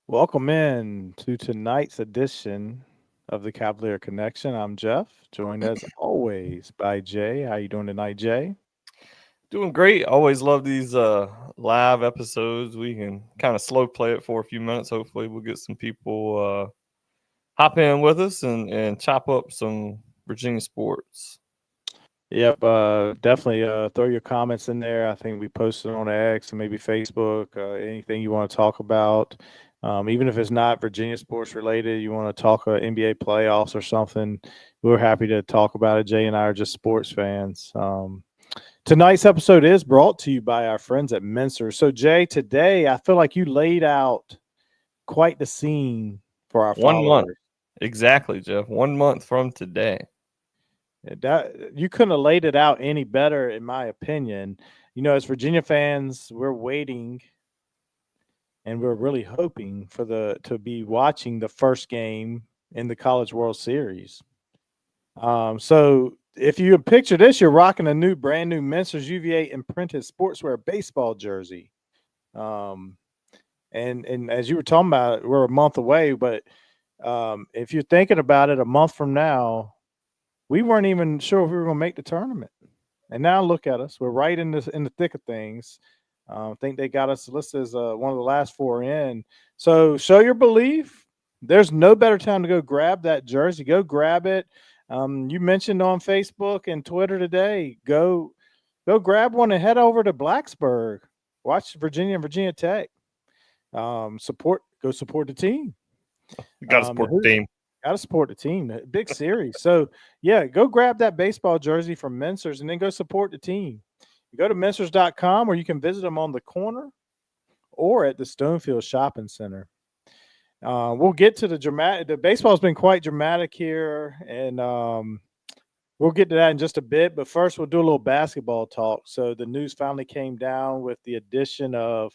Welcome in to tonight's edition of the Cavalier Connection. I'm Jeff, joined as always by Jay. How you doing tonight, Jay? Doing great. Always love these live episodes. We can kind of slow play it for a few minutes. Hopefully, we'll get some people hop in with us and chop up some Virginia sports. Yep, definitely throw your comments in there. I think we posted on X and maybe Facebook, anything you want to talk about. Even if it's not Virginia sports related, you want to talk NBA playoffs or something, we're happy to talk about it. Jay and I are just sports fans. Tonight's episode is brought to you by our friends at Mincer. So, Jay, today I feel like you laid out quite the scene for our 1 month. followers. Exactly, Jeff. 1 month from today. That you couldn't have laid it out any better, in my opinion. As Virginia fans, we're waiting and we're really hoping for the to be watching the first game in the College World Series. So if you picture this, you're rocking a brand new Mensa's UVA imprinted sportswear baseball jersey. Um, and as you were talking about, we're a month away, but if you're thinking about it, a month from now, we weren't even sure if we were going to make the tournament. And now look at us. We're right in the thick of things. I think they got us listed as one of the last four in. So show your belief. There's no better time to go grab that jersey. Go grab it. You mentioned on Facebook and Twitter today. Go grab one and head over to Blacksburg. Watch Virginia and Virginia Tech. Go support the team. We got to support the team. Got to support the team. Big series. So yeah, go grab that baseball jersey from Mensers and then go support the team. You go to Mensers.com, or you can visit them on the corner or at the Stonefield Shopping Center. We'll get to the dramatic. The baseball's been quite dramatic here, and we'll get to that in just a bit. But first, we'll do a little basketball talk. So the news finally came down with the addition of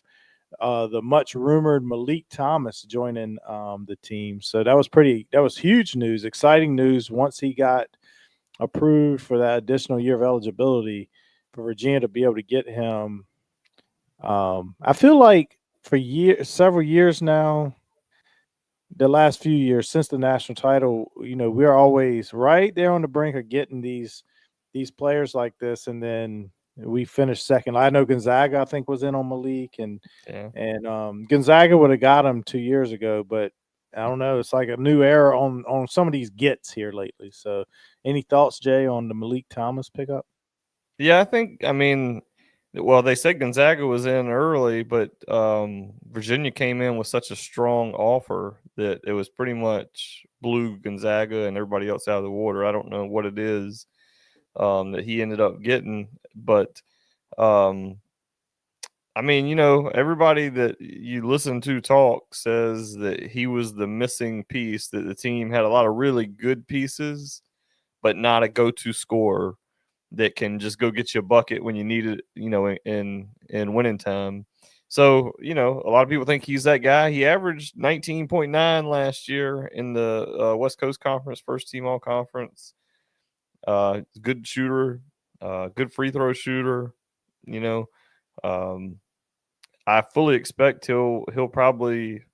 the much rumored Malik Thomas joining the team. So that was huge news, exciting news once he got approved for that additional year of eligibility for Virginia to be able to get him. I feel like for several years now, the last few years since the national title, we're always right there on the brink of getting these players like this, and then we finished second. I know Gonzaga, I think, was in on Malik, and Yeah. Gonzaga would have got him 2 years ago, but I don't know. It's like a new era on some of these gets here lately. So, any thoughts, Jay, on the Malik Thomas pickup? Yeah, I think, I mean, well, they said Gonzaga was in early, but Virginia came in with such a strong offer that it was pretty much blew Gonzaga and everybody else out of the water. I don't know what it is that he ended up getting, but um, I mean, everybody that you listen to talk says that he was the missing piece, that the team had a lot of really good pieces, but not a go to scorer that can just go get you a bucket when you need it, in winning time. So, a lot of people think he's that guy. He averaged 19.9 last year in the West Coast Conference, first team all conference. Good shooter, good free throw shooter. You know, um, I fully expect he'll probably,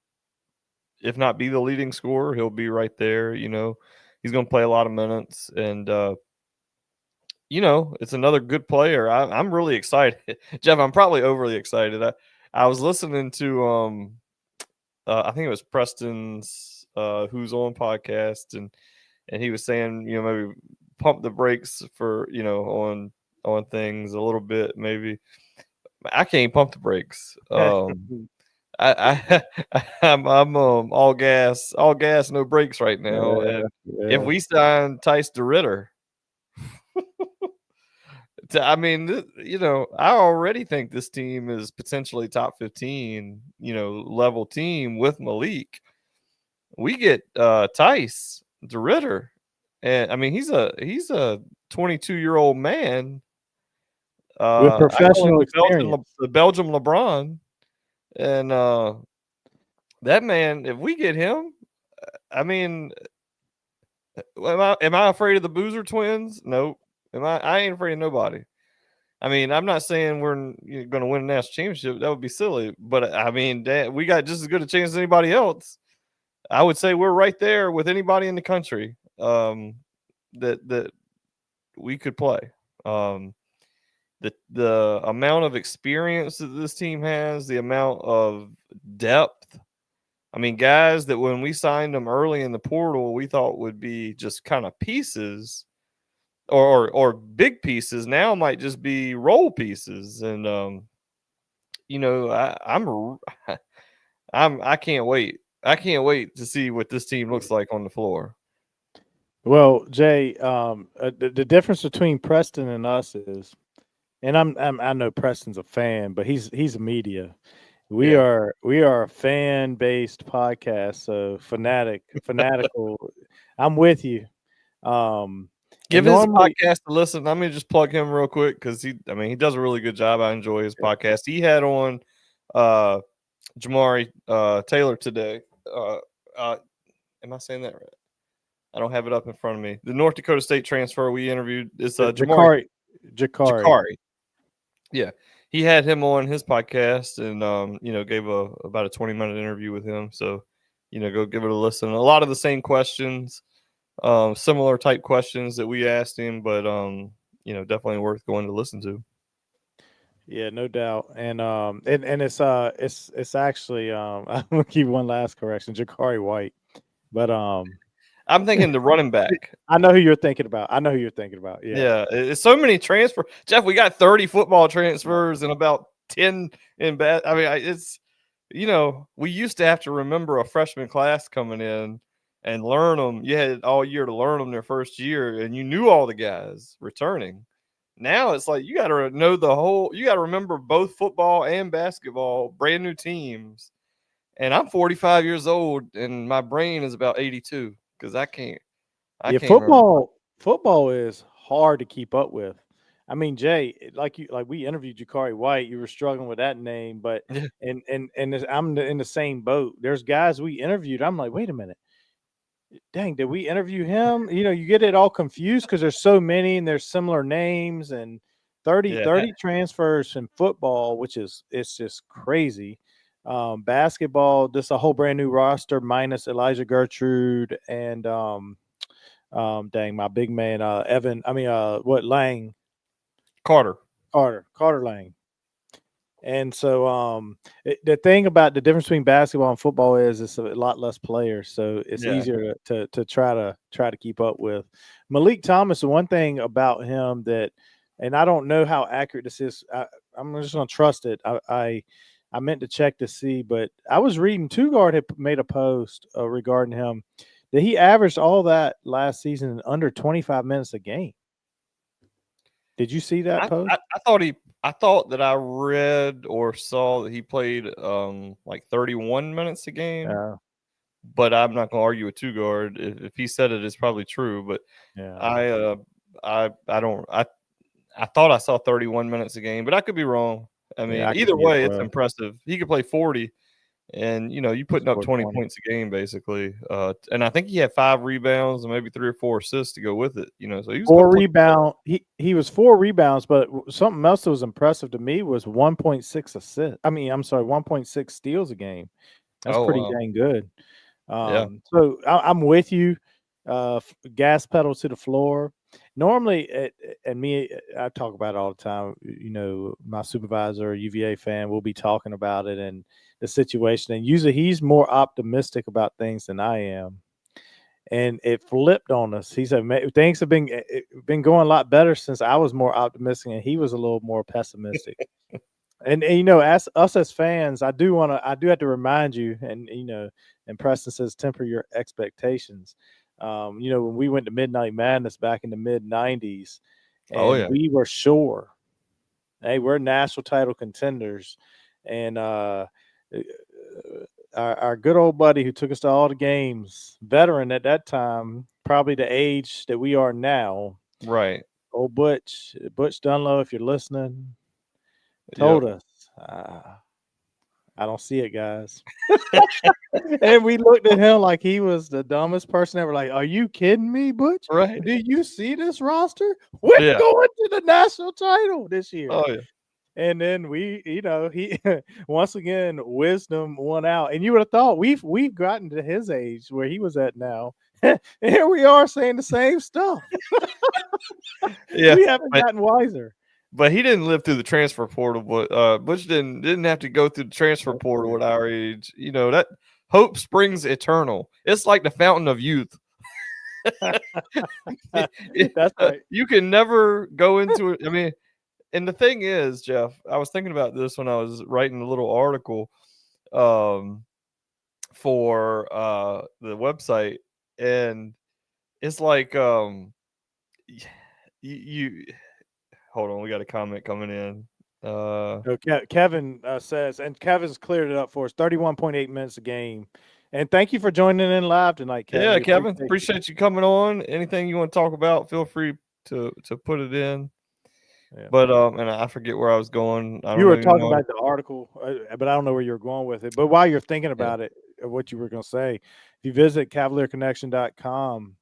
if not be the leading scorer, he'll be right there. He's going to play a lot of minutes, and it's another good player. I'm really excited, Jeff. I'm probably overly excited. I was listening to I think it was Preston's Who's On podcast, and he was saying, maybe pump the brakes for on things a little bit. Maybe I can't pump the brakes. I'm all gas, no brakes right now. Yeah, And if yeah. we sign Tice DeRitter, I mean, I already think this team is potentially top 15, level team with Malik. We get Tice DeRitter, and I mean he's a 22-year-old man. With I call him professional the experience. Belgium LeBron, and that man. If we get him, I mean, am I afraid of the Boozer twins? Nope. I ain't afraid of nobody. I mean, I'm not saying we're going to win a national championship. That would be silly. But I mean, we got just as good a chance as anybody else. I would say we're right there with anybody in the country that we could play. The amount of experience that this team has, the amount of depth. I mean, guys that when we signed them early in the portal, we thought would be just kind of pieces or big pieces now might just be role pieces. And I can't wait. I can't wait to see what this team looks like on the floor. Well, Jay, the difference between Preston and us is, and I know Preston's a fan, but he's a media. Yeah. We are a fan based podcast, so fanatical. I'm with you. And Give his normally, podcast a listen. Let me just plug him real quick because he does a really good job. I enjoy his podcast. He had on Jamari Taylor today. Am I saying that right? I don't have it up in front of me. The North Dakota State transfer we interviewed is Jamari Jakari. Jakari. Yeah, he had him on his podcast and gave about a 20-minute interview with him. So go give it a listen. A lot of the same questions, similar type questions that we asked him, but definitely worth going to listen to. Yeah, no doubt. And it's actually I'm gonna keep one last correction, Jakari White. But I'm thinking the running back. I know who you're thinking about. Yeah. Yeah, it's so many transfer. Jeff, we got 30 football transfers and about 10 in bad. I mean, it's we used to have to remember a freshman class coming in and learn them. You had all year to learn them their first year, and you knew all the guys returning. Now it's like you got to know you got to remember both football and basketball, brand new teams. And I'm 45 years old, and my brain is about 82 because I can't Yeah, remember. football is hard to keep up with. I mean, Jay, like we interviewed Jakari White, you were struggling with that name, but Yeah. I'm in the same boat. There's guys we interviewed. I'm like, wait a minute, dang, did we interview him? You get it all confused because there's so many and there's similar names and 30 transfers in football, which is it's just crazy. Basketball, this a whole brand new roster minus Elijah Gertrude and dang, my big man, Evan. I mean, Lang Carter. Carter Lang. And so, the thing about the difference between basketball and football is it's a lot less players, so it's Yeah. easier to try to keep up with. Malik Thomas, the one thing about him that, and I don't know how accurate this is. I'm just going to trust it. I meant to check to see, but I was reading Two Guard had made a post regarding him that he averaged all that last season in under 25 minutes a game. Did you see that post? I thought that I read or saw that he played like 31 minutes a game. Yeah. But I'm not going to argue with Two Guard. If he said it, it's probably true. But Yeah. I thought I saw 31 minutes a game, but I could be wrong. I mean, I could either be way, as it's well. impressive. He could play 40, and you putting up 20 20. points a game basically. And I think he had 5 rebounds and maybe 3 or 4 assists to go with it. So he was 4 rebound. He was 4 rebounds, but something else that was impressive to me was 1.6 assists. I mean, I'm sorry, 1.6 steals a game. That's pretty wow. dang good. Yeah. So I'm with you. Gas pedal to the floor. Normally, and me, I talk about it all the time. My supervisor, a UVA fan, will be talking about it and the situation. And usually, he's more optimistic about things than I am. And it flipped on us. He said things have been going a lot better since I was more optimistic and he was a little more pessimistic. And as us as fans, I do have to remind you, and and Preston says temper your expectations. When we went to Midnight Madness back in the mid '90s, and we were sure, hey, we're national title contenders, and our good old buddy who took us to all the games, veteran at that time, probably the age that we are now, Right. old Butch Dunlow, if you're listening, told us I don't see it, guys. And we looked at him like he was the dumbest person ever. Like, are you kidding me, Butch? Right. Do you see this roster? We're Yeah. going to the national title this year. Oh yeah. And then we, he once again wisdom won out. And you would have thought we've gotten to his age where he was at now. And here we are saying the same stuff. Yeah. We haven't gotten wiser. But he didn't live through the transfer portal. But Butch didn't have to go through the transfer portal at our age. You know, that hope springs eternal. It's like the fountain of youth. That's right. You can never go into it. I mean, and the thing is, Jeff, I was thinking about this when I was writing a little article for the website, and it's like you hold on, we got a comment coming in. So Kevin says, and Kevin's cleared it up for us. 31.8 minutes a game. And thank you for joining in live tonight, Kevin. Yeah, Kevin, appreciate you coming on. Anything you want to talk about, feel free to put it in. Yeah. But and I forget where I was going. You were talking about the article, but I don't know where you're going with it. But while you're thinking about it, what you were going to say, if you visit CavalierConnection.com,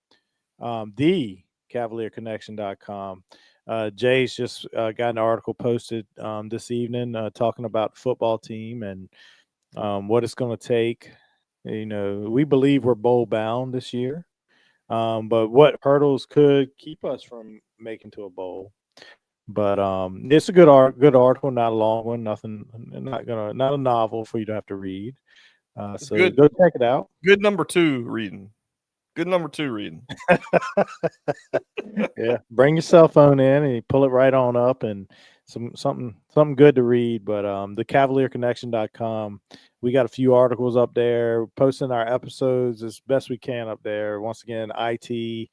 thecavalierconnection.com, Jay's just got an article posted this evening talking about the football team and what it's going to take. You know, we believe we're bowl bound this year, but what hurdles could keep us from making to a bowl? But it's a good article, not a long one, not a novel for you to have to read. So good. Go check it out. Good number 2 reading. Good number 2 reading. Yeah, bring your cell phone in and you pull it right on up, and something good to read. But thecavalierconnection.com, we got a few articles up there, posting our episodes as best we can up there. Once again, IT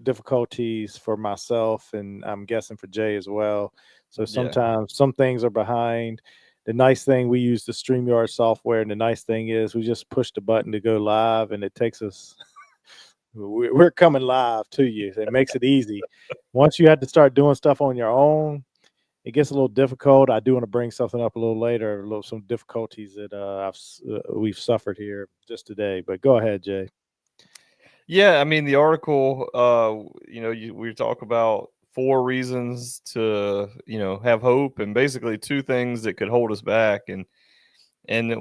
difficulties for myself, and I'm guessing for Jay as well. So sometimes some things are behind. The nice thing, we use the StreamYard software, and the nice thing is we just push the button to go live, and it takes us we're coming live to you. It makes it easy. Once you have to start doing stuff on your own, it gets a little difficult. I do want to bring something up a little later, some difficulties that we've suffered here just today. But go ahead, Jay. Yeah, I mean, the article, we talk about 4 reasons to, have hope, and basically 2 things that could hold us back. And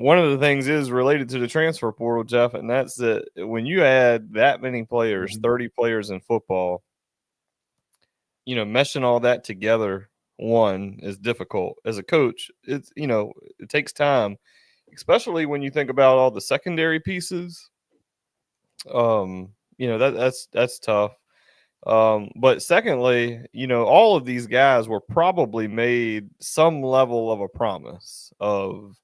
one of the things is related to the transfer portal, Jeff, and that's that when you add that many players, 30 players in football, meshing all that together, one, is difficult. As a coach, it's, it takes time, especially when you think about all the secondary pieces. That's tough. But secondly, all of these guys were probably made some level of a promise of,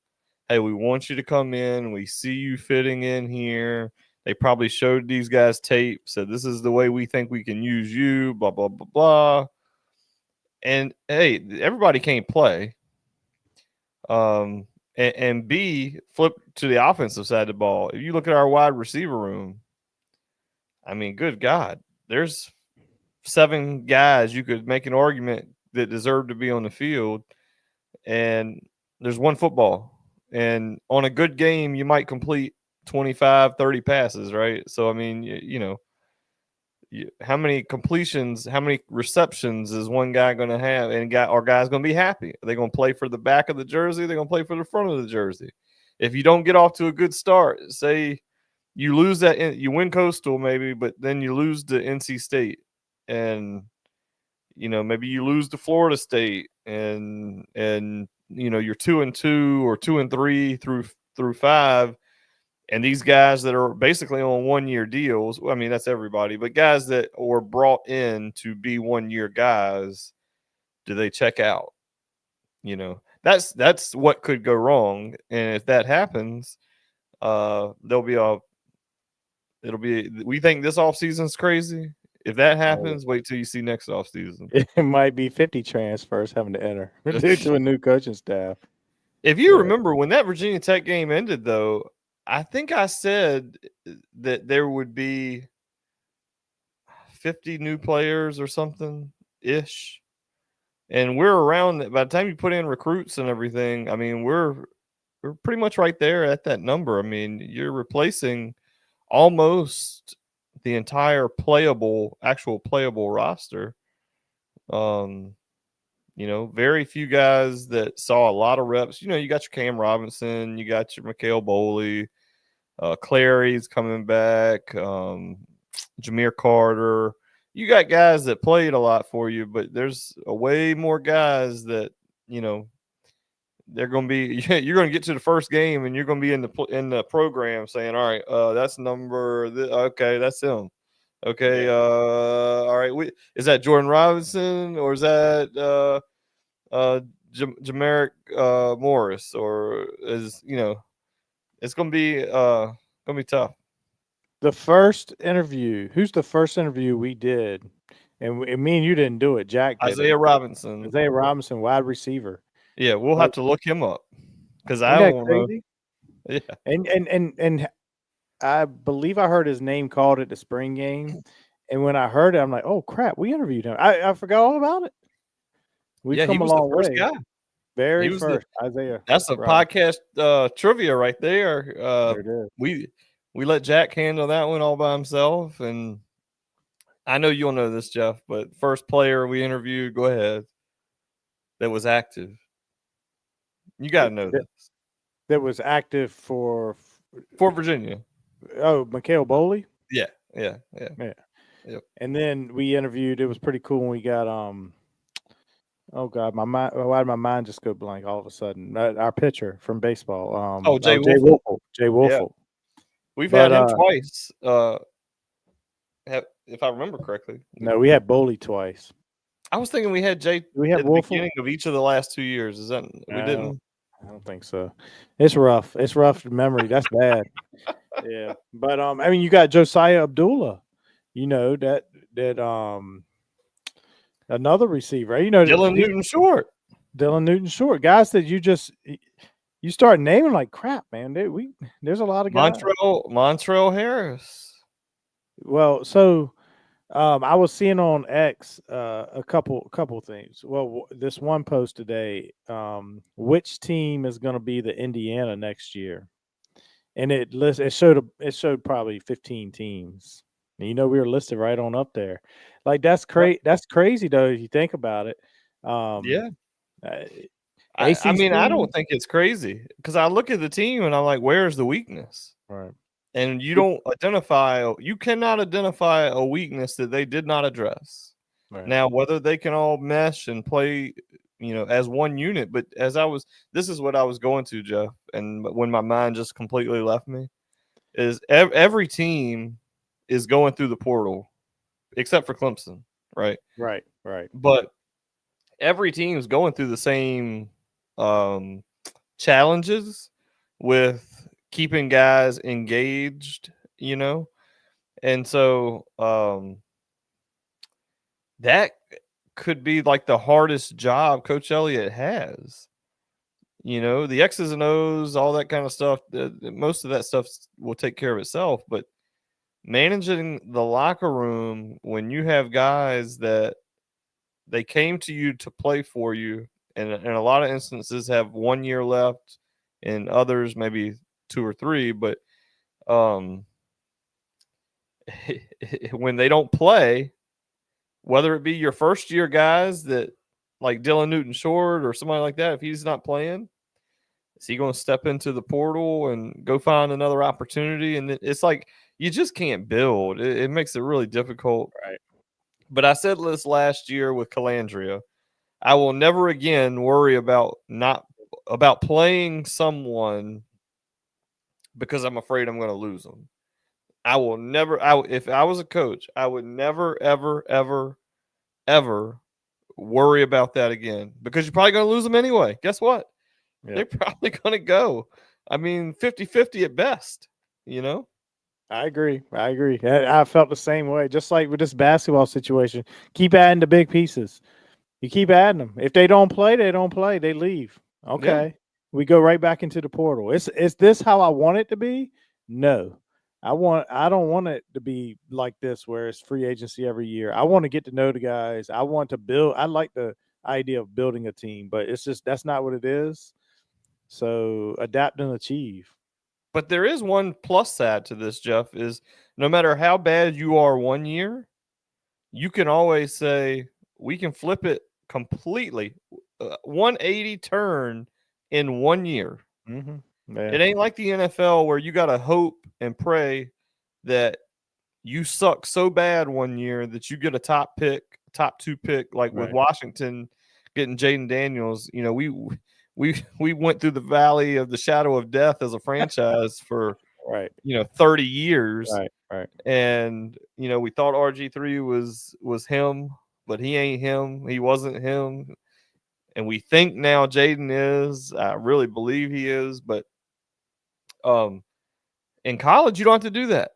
hey, we want you to come in. We see you fitting in here. They probably showed these guys tape, said, this is the way we think we can use you, blah, blah, blah, blah. And hey, everybody can't play. And B, flip to the offensive side of the ball. If you look at our wide receiver room, I mean, good God, there's 7 guys you could make an argument that deserve to be on the field, and there's 1 football. And on a good game, you might complete 25, 30 passes, right? So, I mean, how many completions, how many receptions is one guy going to have? And are guys going to be happy? Are they going to play for the back of the jersey? Are they going to play for the front of the jersey? If you don't get off to a good start, say you lose that, you win Coastal maybe, but then you lose to NC State, and maybe you lose to Florida State, and you're 2-2 or 2-3 through 5, and these guys that are basically on 1-year deals, I mean, that's everybody, but guys that were brought in to be 1-year guys, do they check out? That's what could go wrong, and if that happens, we think this offseason's crazy. If that happens, wait till you see next offseason. It might be 50 transfers having to enter due to a new coaching staff. If you remember when that Virginia Tech game ended, though, I think I said that there would be 50 new players or something ish. and we're around. By the time you put in recruits and everything, I mean, we're pretty much right there at that number. I mean, you're replacing almost the entire actual playable roster. Um, very few guys that saw a lot of reps. You got your Cam Robinson, you got your Mikhail Boley, Clary's coming back, Jameer Carter. You got guys that played a lot for you, but there's a way more guys that you know they're going to be. You're going to get to the first game, and you're going to be in the program saying, "All right, that's okay, that's him." Okay, Yeah. all right. Is that Jordan Robinson or is that Jamaric Morris, or it's gonna be tough. The first interview, who's the first interview we did? And me and you didn't do it. Jack did it. Isaiah Robinson. Isaiah Robinson, wide receiver. Yeah, we'll have Like, to look him up because ain't I that don't know. crazy? Yeah, And I believe I heard his name called at the spring game. And when I heard it, I'm like, oh crap, we interviewed him. I forgot all about it. We've yeah, he come a was the long first way. guy. He Very was first, Isaiah. that's a Robinson. podcast trivia right there. There it is. We let Jack handle that one all by himself, and I know you'll know this, Jeff, but first player we interviewed, go ahead, that was active. You got to know That, this. that was active for Virginia. Mikhail Boley. Yeah. Yeah. Yep. And then we interviewed. It was pretty cool when we got oh God, my mind. Why did my mind just go blank all of a sudden? Our pitcher from baseball. Jay Jay Wolfle. Wolfle. Jay Yeah. Wolfle. We've had him twice. If I remember correctly. No, we had Boley twice. I was thinking we had Jay We have at the Wolfle? beginning of each of the last 2 years. Is that we didn't? I don't think so. It's rough. It's rough memory. That's bad. Yeah. But I mean, you got Josiah Abdullah. You know that another receiver. You know, Dylan Newton Short. Dylan Newton Short. Guys that you start naming like crap, man. There's a lot of guys. Montrell Harris. Well, so I was seeing on X a couple things. Well, this one post today, which team is going to be the Indiana next year, and it showed probably 15 teams. And, we were listed right on up there. Like that's crazy. That's crazy though if you think about it. Yeah. ACC, I mean, I don't think it's crazy because I look at the team and I'm like, where's the weakness? Right. And you cannot identify a weakness that they did not address. Right. Now, whether they can all mesh and play, as one unit, but this is what I was going to, Jeff, and when my mind just completely left me, is every team is going through the portal, except for Clemson, right? Right. But every team is going through the same challenges with keeping guys engaged, and so that could be like the hardest job Coach Elliott has. The X's and O's, all that kind of stuff. Most of that stuff will take care of itself, but managing the locker room when you have guys that they came to you to play for you, and in a lot of instances have 1 year left, and others maybe 2 or 3, but when they don't play, whether it be your first year guys that like Dylan Newton Short or somebody like that, if he's not playing, is he going to step into the portal and go find another opportunity? And it's like you just can't build. It makes it really difficult. Right. But I said this last year with Calandria. I will never again worry about playing someone because I'm afraid I'm going to lose them. I will never. If I was a coach, I would never, ever, ever, ever worry about that again because you're probably going to lose them anyway. Guess what? Yep. They're probably going to go. I mean, 50-50 at best, I agree. I felt the same way. Just like with this basketball situation, keep adding the big pieces. You keep adding them. If they don't play, they don't play. They leave. Okay. Yeah. We go right back into the portal. Is this how I want it to be? No. I don't want it to be like this where it's free agency every year. I want to get to know the guys. I want to build. I like idea of building a team, but it's just that's not what it is. So adapt and achieve. But there is one plus side to this, Jeff, is no matter how bad you are one year, you can always say, we can flip it completely. 180 turn in 1 year. Yeah. It ain't like the NFL where you got to hope and pray that you suck so bad one year that you get a top 2 pick, like with Right. Washington getting Jaden Daniels. You know, we went through the valley of the shadow of death as a franchise for Right. 30 years. Right. Right. And we thought RG3 was him, but he ain't him. He wasn't him. And we think now Jaden is. I really believe he is, but in college you don't have to do that.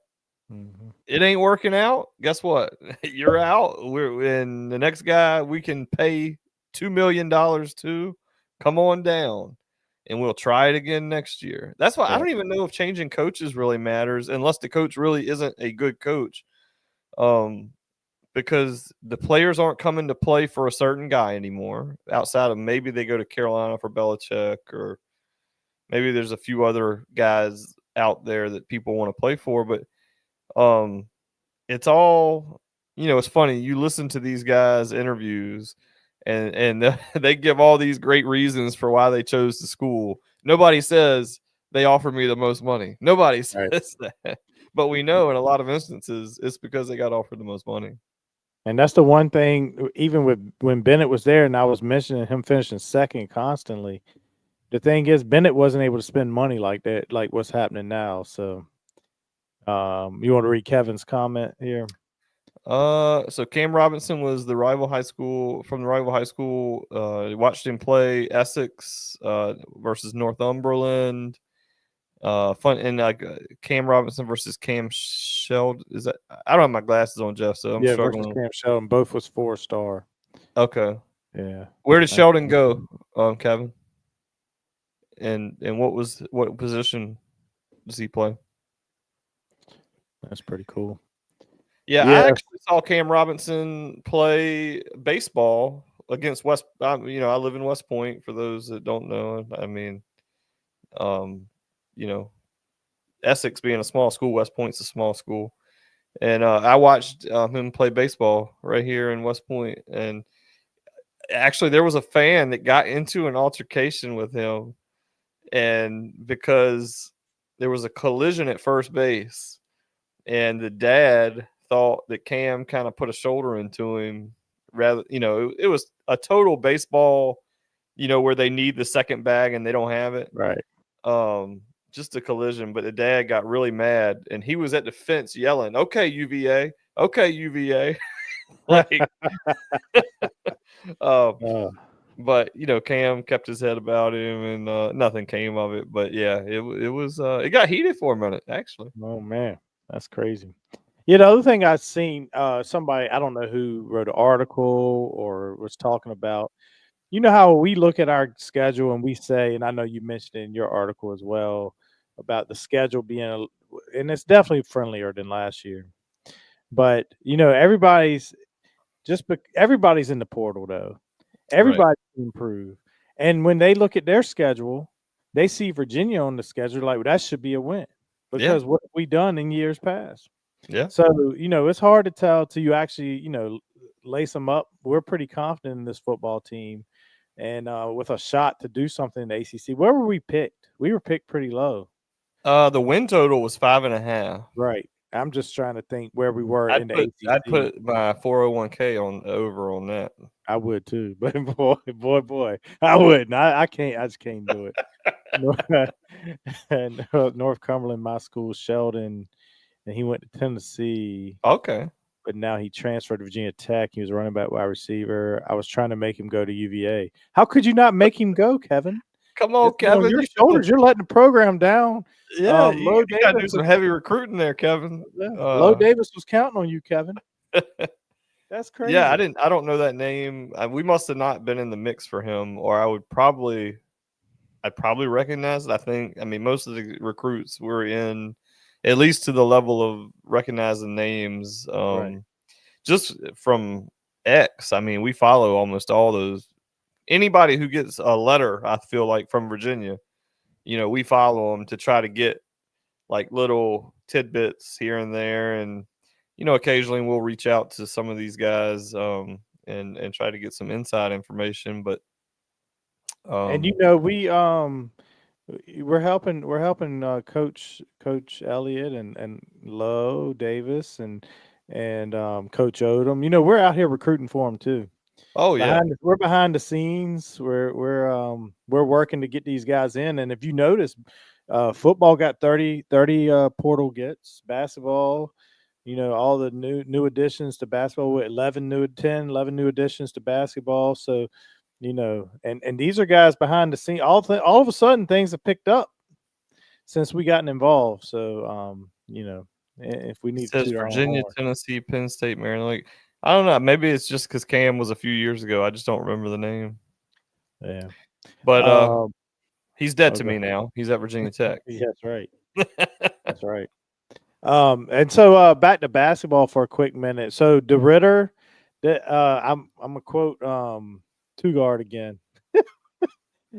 It ain't working out. Guess what? You're out. And the next guy we can pay $2 million to, come on down, and we'll try it again next year. That's why I don't even know if changing coaches really matters unless the coach really isn't a good coach. Because the players aren't coming to play for a certain guy anymore, outside of maybe they go to Carolina for Belichick, or maybe there's a few other guys out there that people want to play for. But it's all, it's funny. You listen to these guys' interviews, and they give all these great reasons for why they chose the school. Nobody says they offered me the most money. Nobody says that. But we know in a lot of instances it's because they got offered the most money. And that's the one thing, even with when Bennett was there, and I was mentioning him finishing second constantly. The thing is, Bennett wasn't able to spend money like that, like what's happening now. So, you want to read Kevin's comment here? So Cam Robinson was the rival high school from the rival high school. Watched him play Essex versus Northumberland. Fun, and Cam Robinson versus Cam Sheldon. Is that? I don't have my glasses on, Jeff, so I'm struggling. Versus Cam Sheldon, both was 4-star. Okay. Yeah. Where did Sheldon go, Kevin? And what position does he play? That's pretty cool. Yeah, I actually saw Cam Robinson play baseball against West. I live in West Point. For those that don't know, I mean, Essex being a small school, West Point's a small school, and I watched him play baseball right here in West Point. And actually, there was a fan that got into an altercation with him, and because there was a collision at first base, and the dad thought that Cam kind of put a shoulder into him. Rather, it was a total baseball, where they need the second bag and they don't have it. Right. Just a collision, but the dad got really mad, and he was at the fence yelling, "Okay, UVA, okay, UVA." Like, but Cam kept his head about him, and nothing came of it. But yeah, it was it got heated for a minute, actually. Oh man, that's crazy. Yeah, the other thing I've seen, somebody, I don't know who wrote an article or was talking about, how we look at our schedule and we say, and I know you mentioned in your article as well about the schedule being, and it's definitely friendlier than last year. But everybody's everybody's in the portal though. Everybody can improve, and when they look at their schedule, they see Virginia on the schedule like, well, that should be a win because what have we done in years past? Yeah. So it's hard to tell till you actually lace them up. We're pretty confident in this football team. And with a shot to do something in the ACC. Where were we picked? We were picked pretty low. The win total was 5.5. Right. I'm just trying to think where we were in the ACC. I'd put my 401k on over on that. I would too, but boy, I wouldn't. I can't. I just can't do it. And North Cumberland, my school, Sheldon, and he went to Tennessee. Okay. But now he transferred to Virginia Tech. He was running back wide receiver. I was trying to make him go to UVA. How could you not make him go, Kevin? Come on, Kevin. On your shoulders. You're letting the program down. Yeah, you got to do some heavy recruiting there, Kevin. Lo Davis was counting on you, Kevin. That's crazy. Yeah, I don't know that name. We must have not been in the mix for him, or I'd probably recognize it. I mean, most of the recruits were in at least to the level of recognizing names. Just from X. I mean, we follow almost all those anybody who gets a letter, I feel like from Virginia, we follow them to try to get like little tidbits here and there, and occasionally we'll reach out to some of these guys and try to get some inside information. But And we're helping Coach Elliott and Lowe Davis and Coach Odom. We're out here recruiting for them too. oh yeah, We're behind the scenes. We're working to get these guys in. And if you notice, football got 30 portal gets. Basketball, all the new additions to basketball with 11 new additions to basketball. So, and these are guys behind the scene. All of a sudden things have picked up since we gotten involved. So, if we it need to says toot our own Virginia, horn. Tennessee, Penn State, Maryland. Like, I don't know. Maybe it's just because Cam was a few years ago. I just don't remember the name. Yeah. But he's dead to Okay. me now. He's at Virginia Tech. Yeah, that's right. That's right. And so back to basketball for a quick minute. So DeRitter, I'm gonna quote two guard again.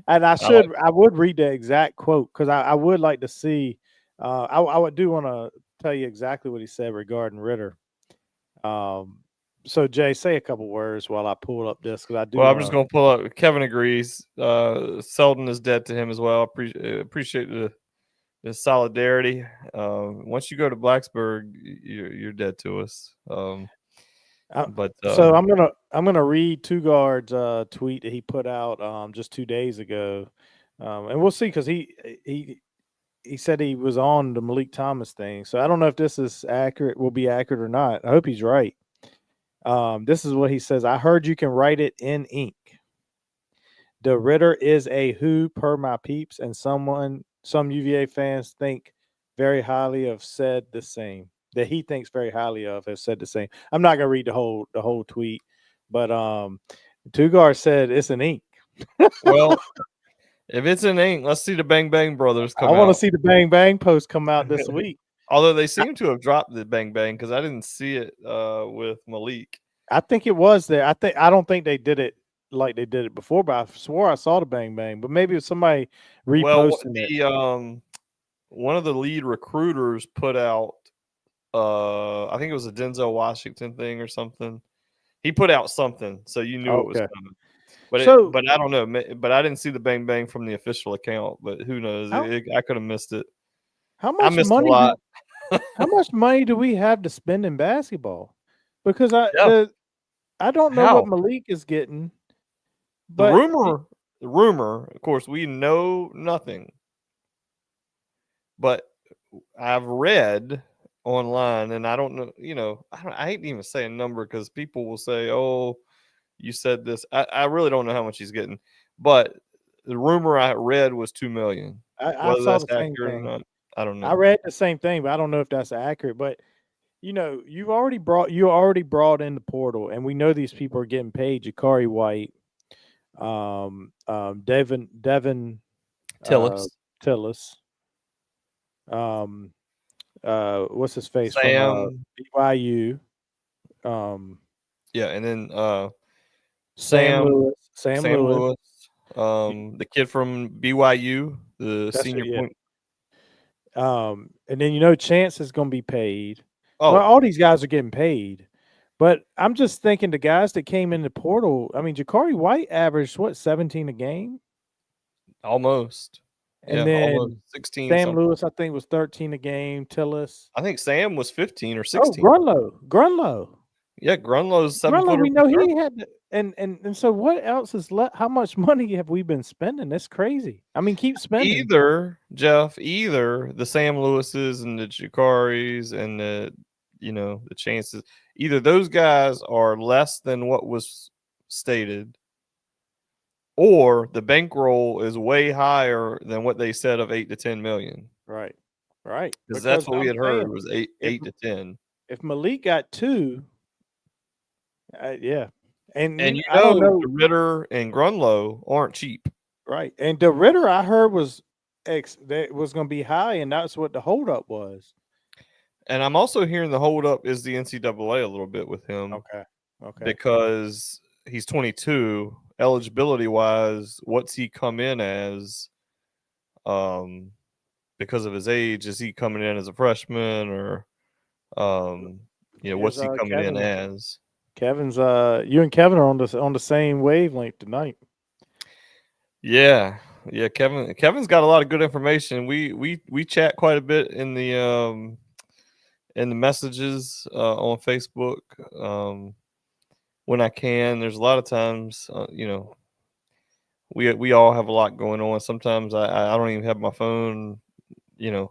And I would read the exact quote because I would like to see I would do want to tell you exactly what he said regarding Ritter. So Jay, say a couple words while I pull up this because I do Well, I'm want just to. going to pull up. Kevin agrees. Selden is dead to him as well. Appreciate the solidarity. Once you go to Blacksburg, you're dead to us. But So I'm gonna read Two Guard's tweet that he put out just 2 days ago, and we'll see because he said he was on the Malik Thomas thing. So I don't know if this is accurate, will be accurate or not. I hope he's right. This is what he says. I heard you can write it in ink. The Ritter is a who per my peeps, and some UVA fans think very highly of said the same. That he thinks very highly of has said the same. I'm not gonna read the whole tweet, but Tugar said it's an ink. well, if it's in ink, let's see the Bang Bang Brothers I come want to out. see the Bang Bang post come out this week. Although they seem to have dropped the Bang Bang because I didn't see it with Malik. I think it was there. I don't think they did it like they did it before, but I swore I saw the Bang Bang. But maybe it's somebody Well, reposting it. one of the lead recruiters put out I think it was a Denzel Washington thing or something. He put out something, so you knew it was Okay. coming. But So but I don't know. But I didn't see the Bang Bang from the official account. But who knows? how, I could have missed it. how I much missed a money lot. how much money do we have to spend in basketball? Because Yeah. I don't know what How? Malik is getting, The but rumor, of course, we know nothing. But I've read online, and I don't know. I hate to even say a number because people will say, "Oh, you said this." I really don't know how much he's getting, but the rumor I read was 2 million. I Whether saw that's the same accurate or thing. not, I don't I know. read the same thing, but I don't know if that's accurate. But you already brought in the portal, and we know these people are getting paid. Jakari White, Devin Tillis, Tillis, um, what's his face from Sam, BYU, um, yeah, and then Sam Sam, Lewis, Sam Lewis, the kid from BYU, the That's senior it, yeah. point. And then Chance is going to be paid. Well, Oh, all these guys are getting paid, but I'm just thinking the guys that came in the portal. I mean, Jakari White averaged what 17 a game, almost. and Yeah, almost then 16 Sam something. Lewis I think was 13 a game. Tillis, I think Sam was 15 or oh 16. Grunlow. Yeah, Grunlow's Grunlow, 7-footer we for know sure. he had, and so what else is left? How much money have we been spending? That's crazy. I mean, keep spending. Either Jeff, either the Sam Lewises and the Jakaris and the chances, either those guys are less than what was stated, or the bankroll is way higher than what they said of 8 to 10 million. Right, Because that's what we I'm had saying heard was eight if 8 to 10. if Malik got two, yeah, and And I don't know. the Ritter and Grunlow aren't cheap. Right, and the Ritter I heard was that was going to be high, and that's what the holdup was. And I'm also hearing the holdup is the NCAA a little bit with him. Okay. Because he's 22 eligibility wise, what's he come in as? Because of his age, is he coming in as a freshman or, Here's what's he coming in Kevin. as? Kevin's you and Kevin are on the same wavelength tonight. Yeah, Kevin's got a lot of good information. We chat quite a bit in the messages on Facebook when I can. There's a lot of times, we all have a lot going on. Sometimes I don't even have my phone,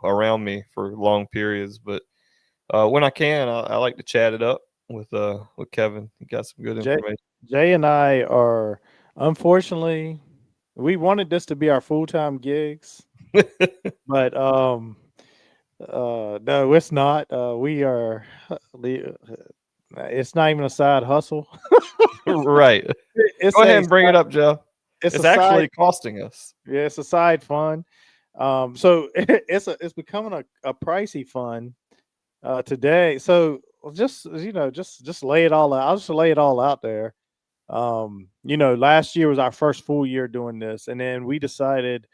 around me for long periods. But when I can, I like to chat it up with Kevin. He got some good information. Jay and I are, unfortunately, we wanted this to be our full-time gigs, but no, it's not. We are. It's not even a side hustle. Right. It's Go ahead and bring it up, Jeff. It's actually costing us. Yeah, it's a side fund. So it's becoming a pricey fund today. So just just lay it all out. I'll just lay it all out there. Last year was our first full year doing this, and then we decided.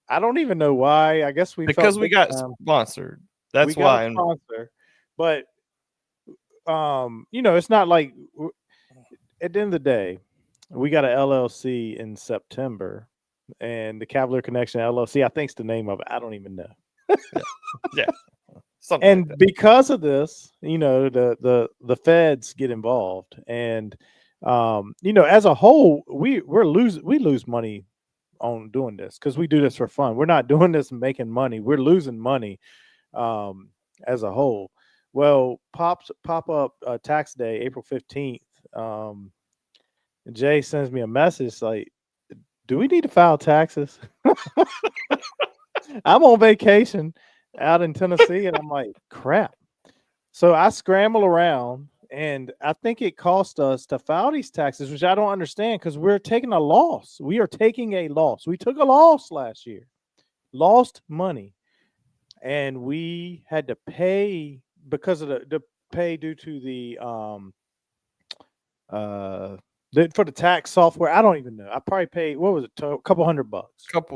I don't even know why. I guess because we got sponsored. That's why. A sponsor, but it's not like at the end of the day, we got an LLC in September, and the Cavalier Connection LLC, I think's the name of it. I don't even know. Yeah. And like because of this, the feds get involved, and as a whole, we lose money on doing this because we do this for fun. We're not doing this making money. We're losing money as a whole. Well, pop up tax day, April 15th. Jay sends me a message like, do we need to file taxes? I'm on vacation out in Tennessee, and I'm like, crap. So I scramble around, and I think it cost us to file these taxes, which I don't understand because we're taking a loss. We are taking a loss. We took a loss last year, lost money, and we had to pay because of the pay due to the for the tax software. I don't even know. I probably paid, what was it, a couple $100.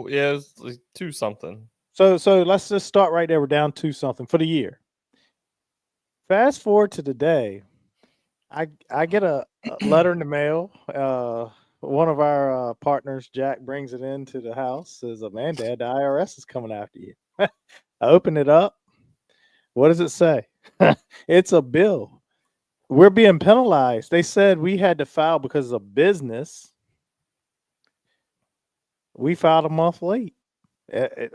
Yeah, it was like $2 something. So let's just start right there. We're down $2 something for the year. Fast forward to today, I get a letter in the mail. One of our partners, Jack, brings it into the house. Says, "Man, Dad, the IRS is coming after you." I open it up. What does it say? It's a bill. We're being penalized. They said we had to file because of business. We filed a month late.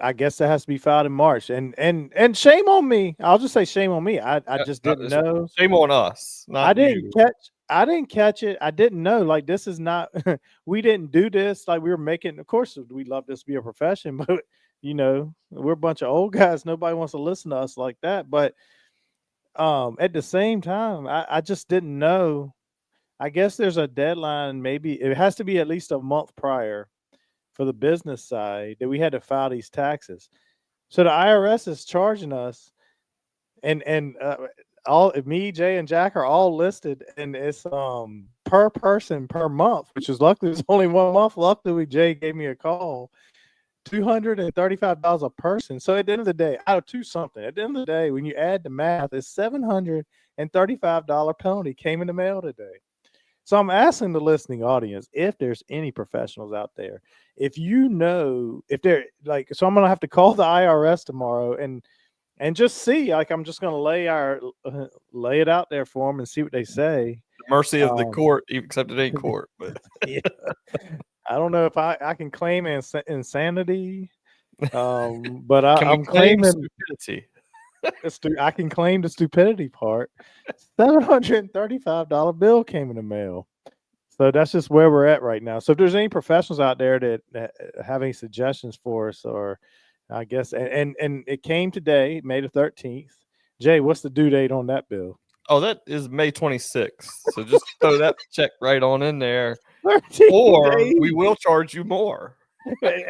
I guess that has to be filed in March. And shame on me. I'll just say shame on me. I just didn't know. Shame on us. I didn't catch it. I didn't know. Like, this is not. We didn't do this. Like, we were making. Of course, we love this to be a profession, but we're a bunch of old guys. Nobody wants to listen to us like that. But at the same time, I just didn't know. I guess there's a deadline. Maybe it has to be at least a month prior for the business side that we had to file these taxes. So the IRS is charging us, and all me, Jay, and Jack are all listed, and it's per person per month, which is luckily it's only 1 month. Luckily, Jay gave me a call. $235 a person. So at the end of the day, out of $2 something, at the end of the day, when you add the math, it's $735 penalty came in the mail today. So I'm asking the listening audience if there's any professionals out there. If if they're like, so I'm gonna have to call the IRS tomorrow and just see. Like, I'm just gonna lay it out there for them and see what they say. The mercy of the court, except it ain't court. But yeah. I don't know if I can claim insanity, but I'm claiming stupidity. I can claim the stupidity part. $735 bill came in the mail. So that's just where we're at right now. So if there's any professionals out there that have any suggestions for us, or I guess, and it came today, May the 13th. Jay, what's the due date on that bill? Oh, that is May 26th. So just throw that check right on in there. Or we will charge you more.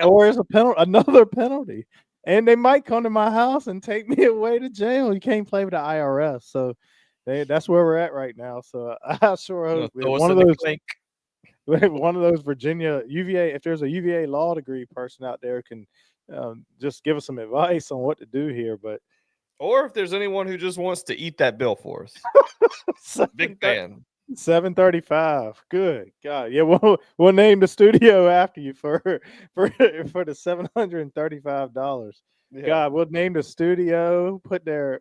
Or it's another penalty. And they might come to my house and take me away to jail. You can't play with the IRS. So that's where we're at right now. So I sure hope one of those. one of those Virginia UVA. If there's a UVA law degree person out there, can just give us some advice on what to do here. But Or if there's anyone who just wants to eat that bill for us, big fan. 735. Good God. Yeah, we'll name the studio after you for for the $735. Yeah. God, we'll name the studio, put there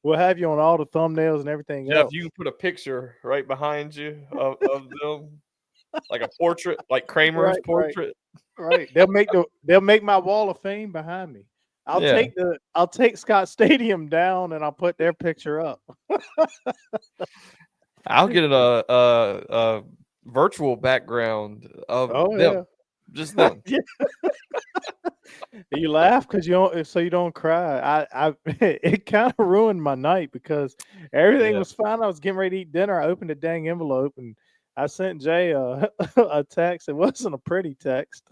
we'll have you on all the thumbnails and everything Jeff, else. you can put a picture right behind you of them, like a portrait, like Kramer's Right, right, portrait. right. They'll make my wall of fame behind me. Yeah. I'll take Scott Stadium down and I'll put their picture up. I'll get a virtual background of Oh them, just them. yeah. You laugh because you don't cry. I it kind of ruined my night because everything Yeah. was fine. I was getting ready to eat dinner. I opened a dang envelope and I sent Jay a text. It wasn't a pretty text.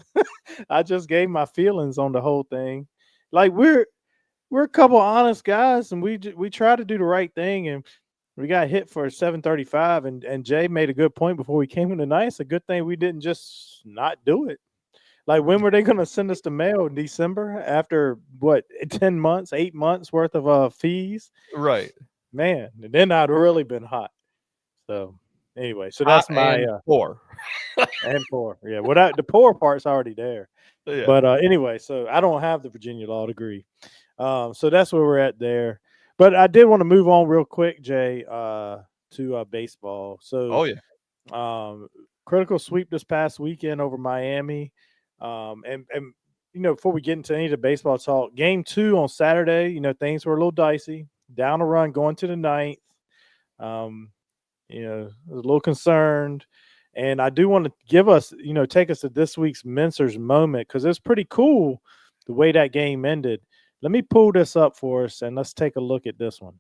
I just gave my feelings on the whole thing. Like we're a couple honest guys and we try to do the right thing and we got hit for 735 and Jay made a good point before we came in tonight. It's a good thing we didn't just not do it. Like, when were they going to send us the mail in December after what 10 months, 8 months worth of fees? Right. Man, and then I'd really been hot. So anyway, so Hot that's my and poor. and poor. Yeah, well, the poor part's already there. Yeah. But anyway, so I don't have the Virginia law degree. So that's where we're at there. But I did want to move on real quick, Jay, to baseball. So Oh yeah. critical sweep this past weekend over Miami. And before we get into any of the baseball talk, game 2 on Saturday, things were a little dicey. Down a run going to the ninth. I was a little concerned. And I do want to give us, take us to this week's Mincer's moment because it's pretty cool the way that game ended. Let me pull this up for us and let's take a look at this one.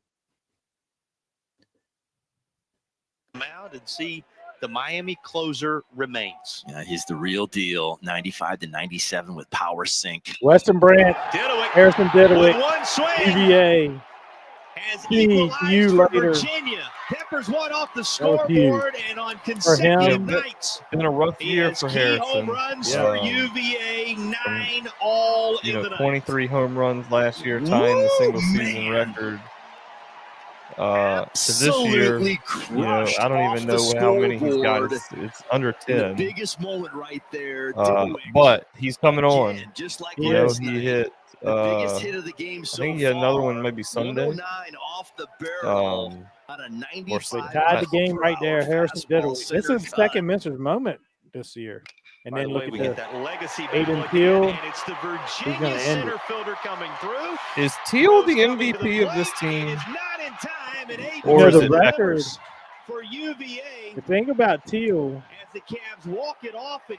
Out and see the Miami closer remains. Yeah, he's the real deal. 95-97 with power sink. Weston Brandt, Harrison Didewick, one swing. UVA. Has See equalized you for later. Virginia. Peppers one off the That was huge. scoreboard and on consecutive him. nights. Been a rough He year has for key Harrison. home runs Yeah. for UVA, 9 all in the night. 23 home runs last year, tying the single season man. record. To this year, Absolutely crushed I don't off even the know how many he's got. scoreboard. It's under And the 10. biggest moment right there. But he's coming on. Again, just like You know, last he night. hit. The biggest hit of the game so I think he had another one far, maybe Sunday. 109 off the barrel on a 95 Tied the game right there. mile-per-hour Harrison fastball Didewick. This center is second cut. Mincer's moment this year. And By then the look way, at we the get that legacy Aiden back Teal. again, and it's the Virginia gonna end center it. fielder coming through. Is Teal the Goes coming to MVP of this plate, and team? it's not in time, and eight Or is runs it for record? for UVA The thing about Teal, as the Cavs walk it off and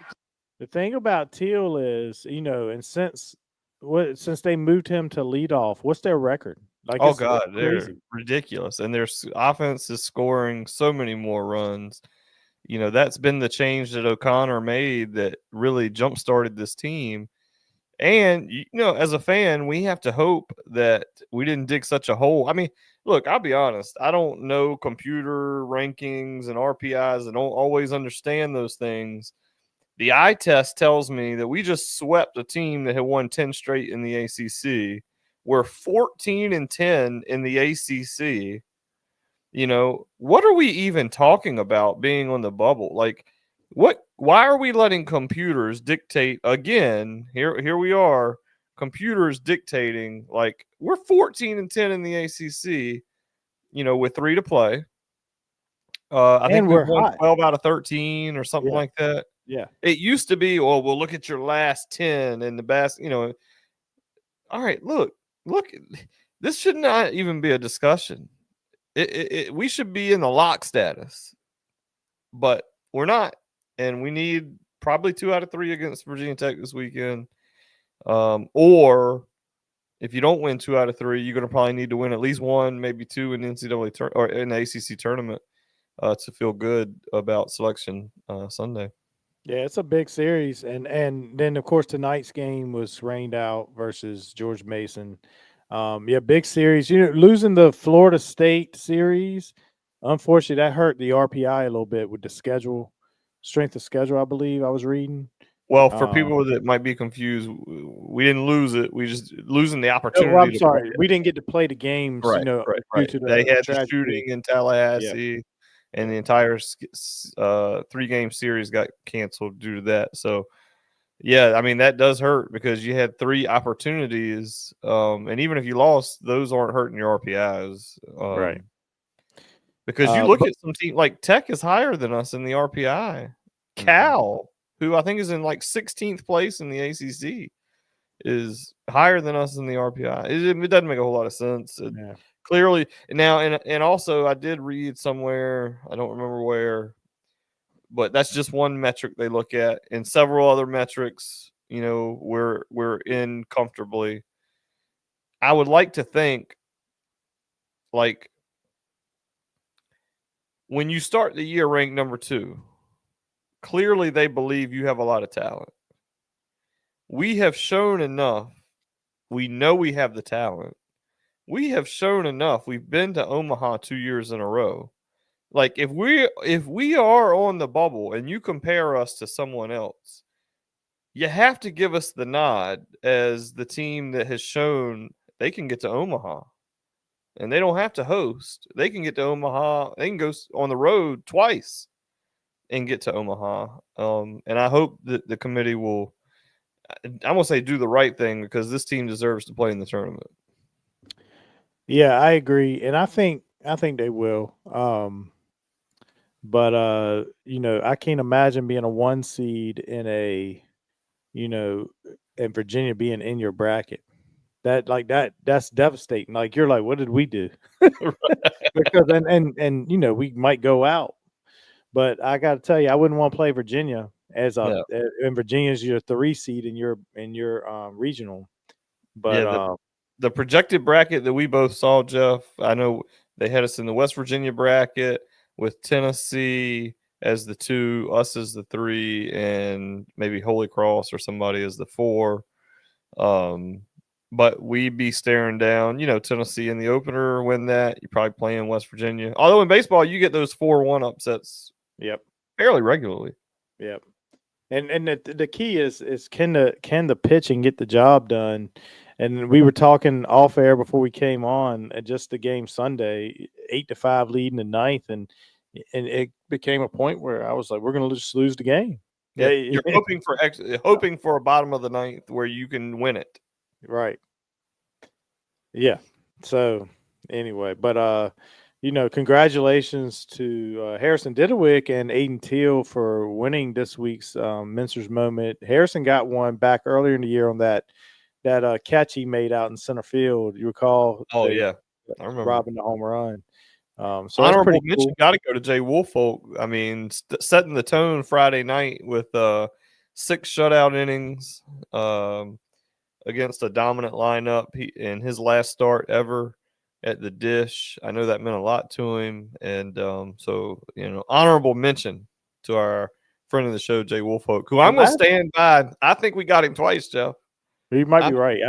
is, and since they moved him to leadoff, what's their record? Like, Oh it's God, they're crazy. ridiculous, and their offense is scoring so many more runs. That's been the change that O'Connor made that really jump started this team. And as a fan, we have to hope that we didn't dig such a hole. I mean, look, I'll be honest. I don't know computer rankings and RPIs. I don't always understand those things. The eye test tells me that we just swept a team that had won 10 straight in the ACC. We're 14-10 in the ACC. What are we even talking about being on the bubble? Like, why are we letting computers dictate again? Here we are, computers dictating, like, we're 14-10 in the ACC, with 3 to play. I think we're we've won hot. 12 out of 13 or something like that. Yeah. It used to be, well, look at your last 10 and the best, all right, look, this should not even be a discussion. We should be in the lock status, but we're not. And we need probably 2 out of 3 against Virginia Tech this weekend. Or if you don't win 2 out of 3, you're going to probably need to win at least 1, maybe 2 in the NCAA or in the ACC tournament to feel good about selection Sunday. Yeah, it's a big series, and then of course tonight's game was rained out versus George Mason. Big series. Losing the Florida State series, unfortunately, that hurt the RPI a little bit with the schedule. strength of schedule, I believe I was reading. Well, for people that might be confused, we didn't lose it. We just losing the opportunity. I'm sorry, we didn't get to play the games. Right, you know, right. due to They had the tragedy. shooting in Tallahassee, and the entire 3-game series got canceled due to that. So, yeah, I mean that does hurt because you had 3 opportunities, and even if you lost, those aren't hurting your RPIs, right? Because you look at some team like Tech is higher than us in the RPI. Cal, who I think is in like 16th place in the ACC, is higher than us in the RPI. It doesn't make a whole lot of sense. Clearly, now and also I did read somewhere, I don't remember where, but that's just one metric they look at. And several other metrics, you know, we're in comfortably. I would like to think, like, when you start the year ranked number 2, clearly they believe you have a lot of talent. We have shown enough. We know we have the talent. We have shown enough. We've been to Omaha 2 years in a row. Like if we are on the bubble and you compare us to someone else, you have to give us the nod as the team that has shown they can get to Omaha. And they don't have to host. They can get to Omaha. They can go on the road twice and get to Omaha. And I hope that the committee will, I'm going to say, do the right thing because this team deserves to play in the tournament. Yeah, I agree. And I think they will. But you know, I can't imagine being a 1 seed in a, you know, and Virginia being in your bracket. That's devastating. Like you're like, what did we do? Because and you know, we might go out. But I got to tell you, I wouldn't want to play Virginia as a and Virginia's your 3 seed in your regional. But the projected bracket that we both saw, Jeff, I know they had us in the West Virginia bracket with Tennessee as the 2, us as the 3, and maybe Holy Cross or somebody as the 4. But we'd be staring down, you know, Tennessee in the opener, win that. You're probably playing West Virginia. Although in baseball, you get those 4-1 upsets fairly regularly. Yep. And the key is can the pitching get the job done? And we were talking off air before we came on at just the game Sunday, 8-5 lead in the 9th, and it became a point where I was like, we're going to just lose the game. Yeah, you're hoping for a bottom of the 9th where you can win it. Right. Yeah. So anyway, but you know, congratulations to Harrison Didewick and Aiden Teal for winning this week's Mentor's Moment. Harrison got one back earlier in the year on that catch he made out in center field. You recall? Oh, yeah. I remember. Robbing the home run. So honorable mention got to go to Jay Woolfolk. I mean, setting the tone Friday night with 6 shutout innings against a dominant lineup in his last start ever at the Dish. I know that meant a lot to him. And so, you know, honorable mention to our friend of the show, Jay Woolfolk, who I'm going to stand by. I think we got him twice, Jeff. You might be right.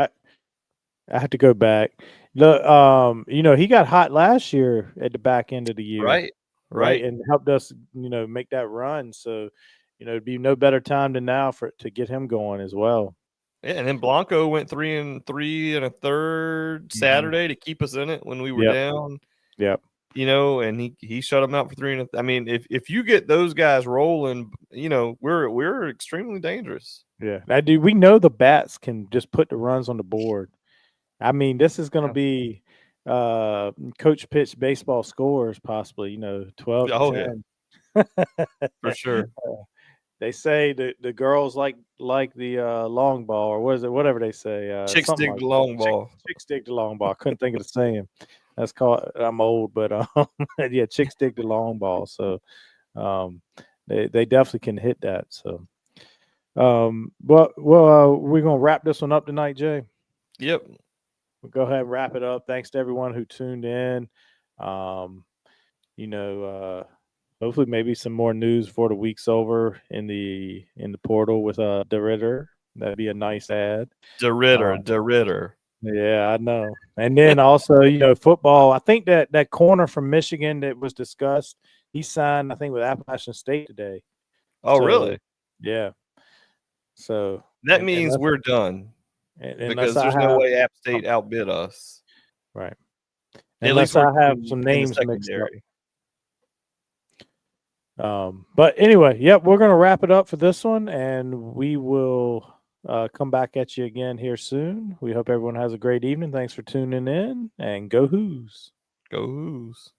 I have to go back. Look, you know, he got hot last year at the back end of the year. Right. And helped us, you know, make that run. So, you know, it'd be no better time than now to get him going as well. Yeah, and then Blanco went 3 3/3 Saturday to keep us in it when we were down. Yep. You know, and he shut them out for 3 1/3. I mean, if you get those guys rolling, you know, we're extremely dangerous. Yeah. Now, dude, we know the bats can just put the runs on the board. I mean, this is going to be coach pitch baseball scores, possibly, you know, 12 to 10. Yeah. For sure. They say the girls like the long ball, or what is it? Whatever they say. Chicks dig like the long ball. Chicks dig the long ball. I couldn't think of the saying. That's called. I'm old, but yeah, chicks dig the long ball. So they definitely can hit that. So well, we're gonna wrap this one up tonight, Jay. Yep. We'll go ahead and wrap it up. Thanks to everyone who tuned in. You know. Hopefully, maybe some more news before the week's over in the portal with DeRitter. That'd be a nice ad. DeRitter. Yeah, I know. And then also, you know, football. I think that corner from Michigan that was discussed, he signed, I think, with Appalachian State today. Oh, So, really? Yeah. So That means unless, we're done unless because I there's no have way App State outbid us. right, At least unless we're I have done some in the names mixed up. secondary. But anyway, yep, we're gonna wrap it up for this one, and we will come back at you again here soon. We hope everyone has a great evening. Thanks for tuning in, and go Hoos. Go Hoos.